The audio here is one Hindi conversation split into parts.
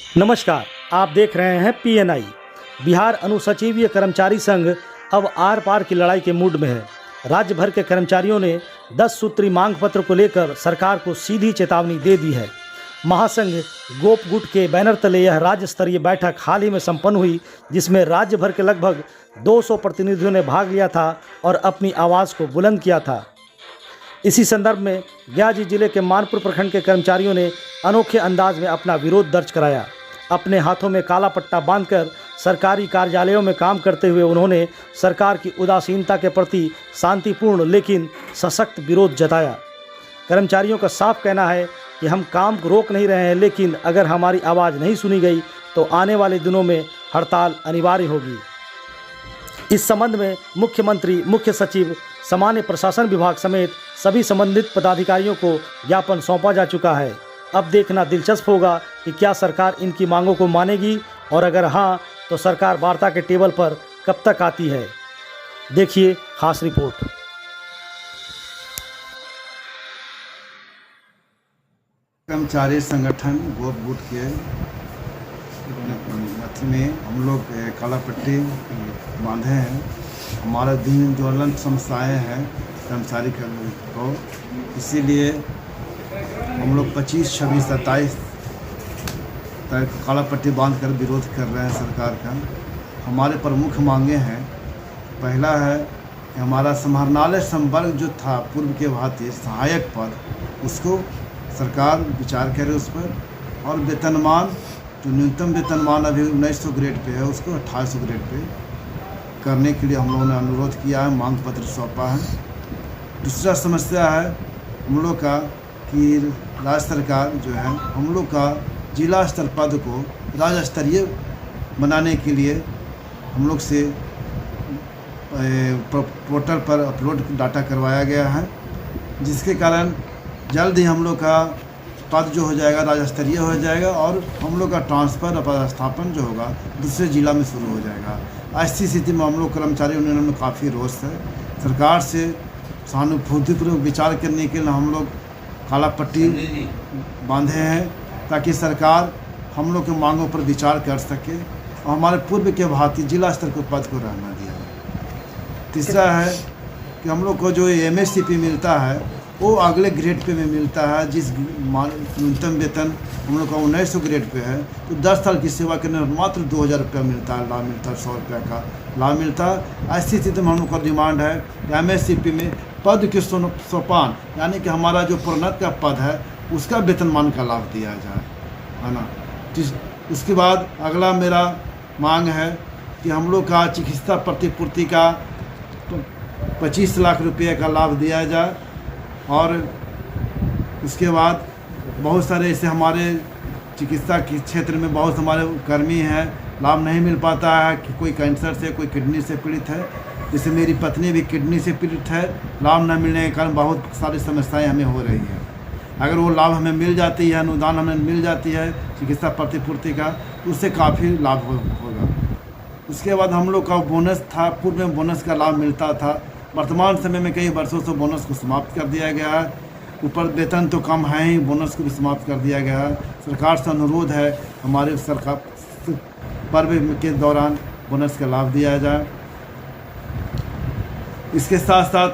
नमस्कार, आप देख रहे हैं PNI। बिहार अनुसचिवीय कर्मचारी संघ अब आर पार की लड़ाई के मूड में है। राज्य भर के कर्मचारियों ने 10 सूत्री मांग पत्र को लेकर सरकार को सीधी चेतावनी दे दी है। महासंघ गोप गुट के बैनर तले यह राज्य स्तरीय बैठक हाल ही में संपन्न हुई, जिसमें राज्य भर के लगभग 200 प्रतिनिधियों ने भाग लिया था और अपनी आवाज़ को बुलंद किया था। इसी संदर्भ में गया जिले के मानपुर प्रखंड के कर्मचारियों ने अनोखे अंदाज में अपना विरोध दर्ज कराया। अपने हाथों में काला पट्टा बांधकर सरकारी कार्यालयों में काम करते हुए उन्होंने सरकार की उदासीनता के प्रति शांतिपूर्ण लेकिन सशक्त विरोध जताया। कर्मचारियों का साफ कहना है कि हम काम रोक नहीं रहे हैं, लेकिन अगर हमारी आवाज़ नहीं सुनी गई तो आने वाले दिनों में हड़ताल अनिवार्य होगी। इस संबंध में मुख्यमंत्री, मुख्य सचिव, सामान्य प्रशासन विभाग समेत सभी संबंधित पदाधिकारियों को ज्ञापन सौंपा जा चुका है। अब देखना दिलचस्प होगा कि क्या सरकार इनकी मांगों को मानेगी और अगर हाँ तो सरकार वार्ता के टेबल पर कब तक आती है। देखिए खास रिपोर्ट। कर्मचारी संगठन गोप गुट के अथी में हम लोग काला पट्टी बांधे हैं। हमारा दिन ज्वलन समस्याएँ हैं कर्मचारी को, इसीलिए हम लोग 25, 26, 27 तक काला पट्टी बांध कर विरोध कर रहे हैं सरकार का। हमारे प्रमुख मांगे हैं, पहला है कि हमारा समाहरणालय संवर्ग जो था पूर्व के भांति सहायक पद, उसको सरकार विचार करे उस पर, और वेतनमान जो न्यूनतम वेतनमान अभी 1900 ग्रेड पे है उसको 2800 ग्रेड पे करने के लिए हम लोगों ने अनुरोध किया है, मांग पत्र सौंपा है। दूसरा समस्या है हम लोग का कि राज्य सरकार जो है हम लोग का जिला स्तर पद को राज्य स्तरीय बनाने के लिए हम लोग से पोर्टल पर अपलोड डाटा करवाया गया है, जिसके कारण जल्द ही हम लोग का पद जो हो जाएगा राज्य स्तरीय हो जाएगा और हम लोग का ट्रांसफ़र और पदस्थापन जो होगा दूसरे जिला में शुरू हो जाएगा। ऐसी स्थिति में हम लोग कर्मचारी यूनियन में काफ़ी रोष है। सरकार से सहानुभूतिपूर्वक विचार करने के लिए हम लोग काला पट्टी बांधे हैं, ताकि सरकार हम लोग के मांगों पर विचार कर सके और हमारे पूर्व के भांति जिला स्तर के पद को रहना दिया। तीसरा है कि हम लोग को जो MSCP मिलता है वो अगले ग्रेड पे में मिलता है। जिस न्यूनतम वेतन हम लोग का 1900 ग्रेड पे है, तो 10 साल की सेवा करने में मात्र 2000 रुपया मिलता है, लाभ मिलता है, 100 रुपये का लाभ मिलता है। ऐसी स्थिति में हम लोग का डिमांड है कि MSCP में पद के सोपान, यानी कि हमारा जो प्रोन्नत का पद है उसका वेतनमान का लाभ दिया जाए, है ना। उसके बाद अगला मेरा मांग है कि हम लोग का चिकित्सा प्रतिपूर्ति का 25 लाख रुपये का लाभ दिया जाए, और उसके बाद बहुत सारे ऐसे हमारे चिकित्सा के क्षेत्र में बहुत हमारे कर्मी हैं, लाभ नहीं मिल पाता है कि कोई कैंसर से, कोई किडनी से पीड़ित है। जैसे मेरी पत्नी भी किडनी से पीड़ित है, लाभ न मिलने के कारण बहुत सारी समस्याएं हमें हो रही हैं। अगर वो लाभ हमें मिल जाती है, अनुदान हमें मिल जाती है चिकित्सा प्रतिपूर्ति का, तो उससे काफ़ी लाभ होगा। उसके बाद हम लोग का बोनस था, पूर्व में बोनस का लाभ मिलता था, वर्तमान समय में कई वर्षों से बोनस को समाप्त कर दिया गया है। ऊपर वेतन तो कम है ही, बोनस को भी समाप्त कर दिया गया है। सरकार से अनुरोध है हमारे सरकार पर्व के दौरान बोनस का लाभ दिया जाए। इसके साथ साथ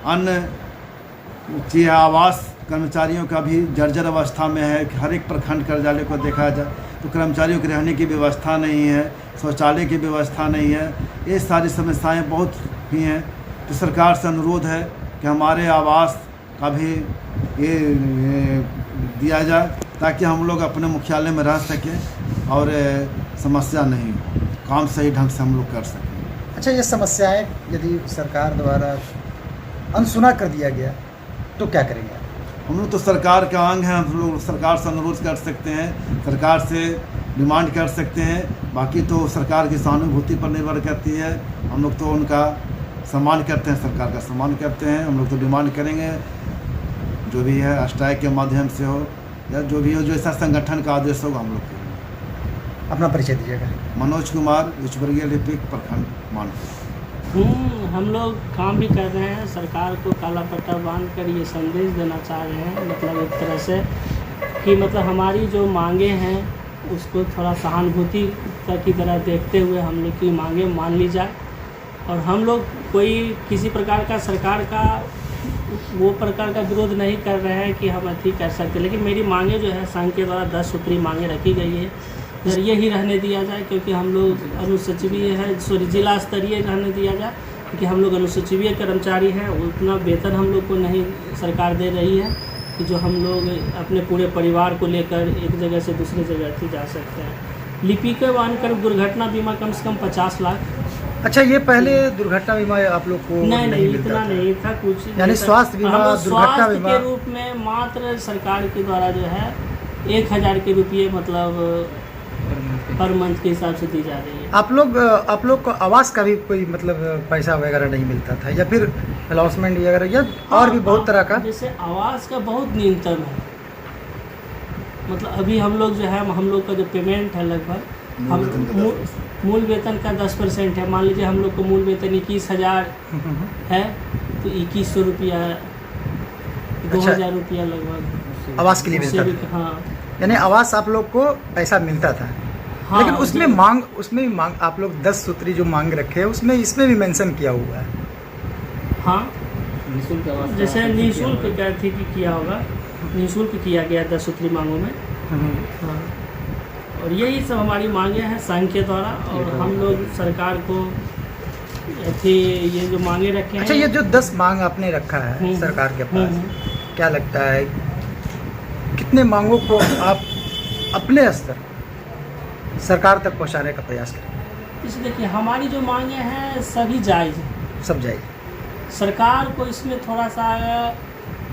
अन्य आवास कर्मचारियों का भी जर्जर अवस्था में है कि हर एक प्रखंड कार्यालय को देखा जाए तो कर्मचारियों के रहने की व्यवस्था नहीं है, शौचालय की व्यवस्था नहीं है। ये सारी समस्याएं बहुत ही हैं। तो सरकार से अनुरोध है कि हमारे आवास का भी ये दिया जाए, ताकि हम लोग अपने मुख्यालय में रह सकें और समस्या नहीं हो, काम सही ढंग से हम लोग कर सकें। अच्छा, ये समस्याएं यदि सरकार द्वारा अनसुना कर दिया गया तो क्या करेंगे? हम लोग तो सरकार का अंग हैं, हम लोग सरकार से अनुरोध कर सकते हैं, सरकार से डिमांड कर सकते हैं। बाकी तो सरकार की सहानुभूति पर निर्भर करती है। हम लोग तो उनका सम्मान करते हैं, सरकार का सम्मान करते हैं। हम लोग तो डिमांड करेंगे, जो भी है स्ट्राइक के माध्यम से हो या जो भी हो, जो ऐसा संगठन का आदेश होगा हम लोग करेंगे। अपना परिचय दीजिएगा। मनोज कुमार, उच्च वर्गीय लिपिक, प्रखंड मानपुर। हम लोग काम भी कर रहे हैं। सरकार को काला पट्टा बांध कर ये संदेश देना चाह रहे हैं, मतलब एक तरह से कि मतलब हमारी जो मांगे हैं उसको थोड़ा सहानुभूति की तरह देखते हुए हम लोग की मांगे मान ली जाए। और हम लोग कोई किसी प्रकार का सरकार का वो प्रकार का विरोध नहीं कर रहे हैं कि हम अति कर सकते, लेकिन मेरी मांगे जो है संघ के द्वारा 10 सूत्री मांगे रखी गई है, जरिए ही रहने दिया जाए, क्योंकि हम लोग अनुसचिवीय है, जिला स्तरीय रहने दिया जाए, क्योंकि हम लोग अनुसचिवीय कर्मचारी हैं। उतना वेतन हम लोग को नहीं सरकार दे रही है कि जो हम लोग अपने पूरे परिवार को लेकर एक जगह से दूसरी जगह थी जा सकते हैं। लिपि के वाहन कर दुर्घटना बीमा कम से कम 50 लाख। अच्छा, ये पहले दुर्घटना बीमा आप लोग को नहीं मिलता इतना था? नहीं था कुछ, यानी स्वास्थ्य बीमा, हम लोग दुर्घटना स्वास्थ्य बीमा के रूप में मात्र सरकार के द्वारा जो है 1000 के रुपये मतलब पर मंथ के हिसाब से दी जा रही है। आप लोग को आवास का भी कोई मतलब पैसा वगैरह नहीं मिलता था, या फिर अलॉटमेंट वगैरह, या और भी बहुत तरह का? जैसे आवास का बहुत न्यूनतम है, मतलब अभी हम लोग जो है हम लोग का जो पेमेंट है लगभग मूल वेतन का 10% है। मान लीजिए हम लोग को मूल वेतन 21,000 है, तो 2100 रुपया 2000 रुपया लगभग आवास के लिए मिलता था? हाँ, यानी आवास आप लोग को पैसा मिलता था। हाँ, लेकिन उसमें भी मांग आप लोग 10 सूत्री जो मांग रखे हैं उसमें इसमें भी मेंशन किया हुआ है। हाँ, निःशुल्क आवास जैसे निःशुल्क क्या थी कि किया होगा, निःशुल्क किया गया 10 सूत्री मांगों में। हाँ, और यही सब हमारी मांगे हैं संघ के द्वारा, और हम लोग सरकार को ये जो मांगे रखे हैं। अच्छा, ये जो 10 मांग आपने रखा है सरकार के पास, क्या लगता है कितने मांगों को आप अपने स्तर सरकार तक पहुंचाने का प्रयास करें? इसलिए कि हमारी जो मांगे हैं सभी जायज़ हैं, सब जाएगी। सरकार को इसमें थोड़ा सा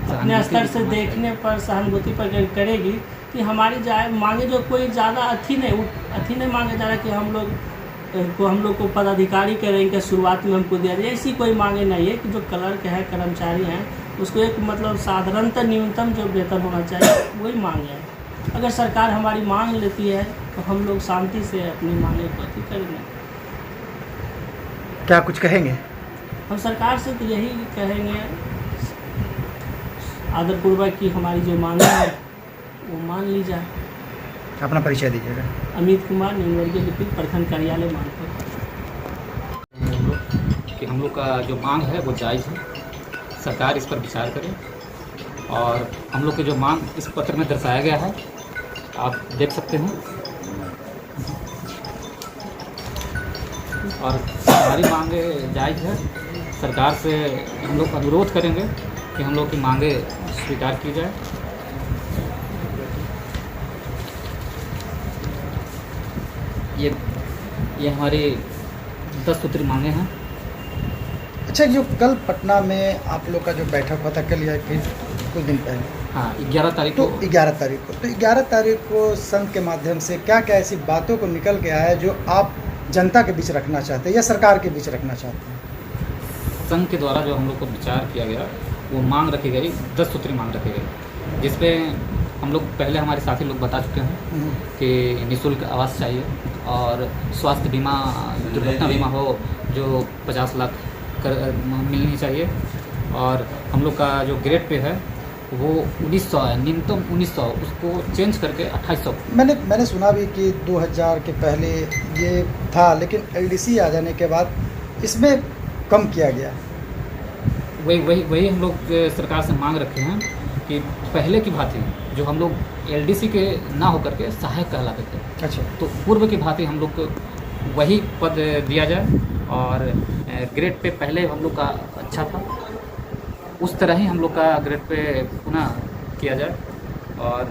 अपने स्तर से देखने पर सहानुभूति पर करेगी कि हमारी मांगे जो कोई ज़्यादा अथी नहीं मांगे जा रहा कि हम लोग को पदाधिकारी करेंगे कि शुरुआत में हमको दिया जाए, ऐसी कोई मांगे नहीं है। कि जो क्लर्क है, कर्मचारी हैं, उसको एक मतलब साधारणतः न्यूनतम जो वेतन होना चाहिए वही मांगे हैं। अगर सरकार हमारी मांग लेती है तो हम लोग शांति से अपनी मांगे को अथी करेंगे। क्या कुछ कहेंगे? हम सरकार से तो यही कहेंगे आदरपूर्वक कि हमारी जो मांगे है वो मान ली जाए। अपना परिचय दीजिएगा। अमित कुमार, निम्नवर्गीय लिपिक, प्रखंड कार्यालय मानपुर। कि हम लोग का जो मांग है वो जायज़ है, सरकार इस पर विचार करे। और हम लोग की जो मांग इस पत्र में दर्शाया गया है, आप देख सकते हैं। और हमारी मांगे जायज़ है, सरकार से हम लोग अनुरोध करेंगे कि हम लोग की मांगे स्वीकार की जाए। ये हमारी 10 सूत्री मांगे हैं। अच्छा, जो कल पटना में आप लोग का जो बैठक हुआ था कल या फिर कुछ दिन पहले, हाँ, 11 तारीख को। 11 तारीख को, तो 11 तारीख को संघ के माध्यम से क्या क्या ऐसी बातों को निकल के आया है जो आप जनता के बीच रखना चाहते हैं या सरकार के बीच रखना चाहते हैं? संघ के द्वारा जो हम लोग को विचार किया गया वो मांग रखी गई, 10 सूत्री मांग रखी गई, जिसपे हम लोग पहले हमारे साथी लोग बता चुके हैं कि निःशुल्क आवास चाहिए और स्वास्थ्य बीमा, दुर्घटना बीमा हो जो 50 लाख मिलनी चाहिए। और हम लोग का जो ग्रेड पे है वो 1900 है, न्यूनतम 1900, उसको चेंज करके 2800। मैंने सुना भी कि 2000 के पहले ये था, लेकिन एलडीसी आ जाने के बाद इसमें कम किया गया। वही हम लोग सरकार से मांग रखे हैं कि पहले की भांति जो हम लोग एलडीसी के ना होकर के सहायक कहलाते थे, अच्छा, तो पूर्व की भांति हम लोग को वही पद दिया जाए। और ग्रेड पे पहले हम लोग का अच्छा था, उस तरह ही हम लोग का ग्रेड पे पुनः किया जाए। और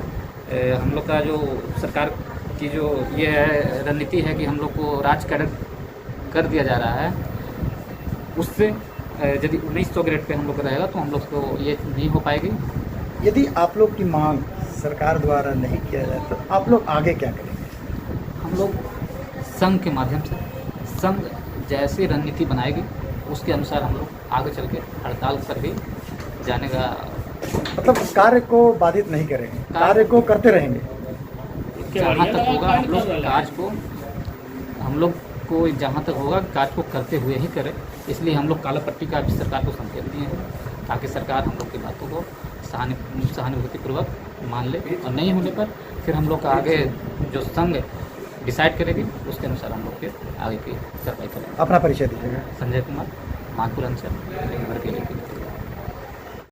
हम लोग का जो सरकार की जो ये है रणनीति है कि हम लोग को राज कर दिया जा रहा है, उससे यदि 1900 ग्रेड पे हम लोग का रहेगा तो हम लोग को ये नहीं हो पाएगी। यदि आप लोग की मांग सरकार द्वारा नहीं किया जाए तो आप लोग आगे क्या करेंगे? हम लोग संघ के माध्यम से, संघ जैसी रणनीति बनाएगी उसके अनुसार हम लोग आगे चल के हड़ताल पर भी जाने का, मतलब कार्य को बाधित नहीं करेंगे, कार्य को करते रहेंगे। जहाँ तक होगा हम लोग जहाँ तक होगा कार्य को करते हुए ही करें। इसलिए हम लोग काला पट्टी का भी सरकार को संकेत दिए हैं ताकि सरकार हम लोग की बातों को सहानुभूतिपूर्वक मान ले, और नहीं होने पर फिर हम लोग का आगे जो संघ डिसाइड करेगी उसके अनुसार हम लोग फिर आगे की कार्रवाई करेंगे। अपना परिचय दीजिएगा। संजय कुमार, मानपुर अंचल, भड़केले की।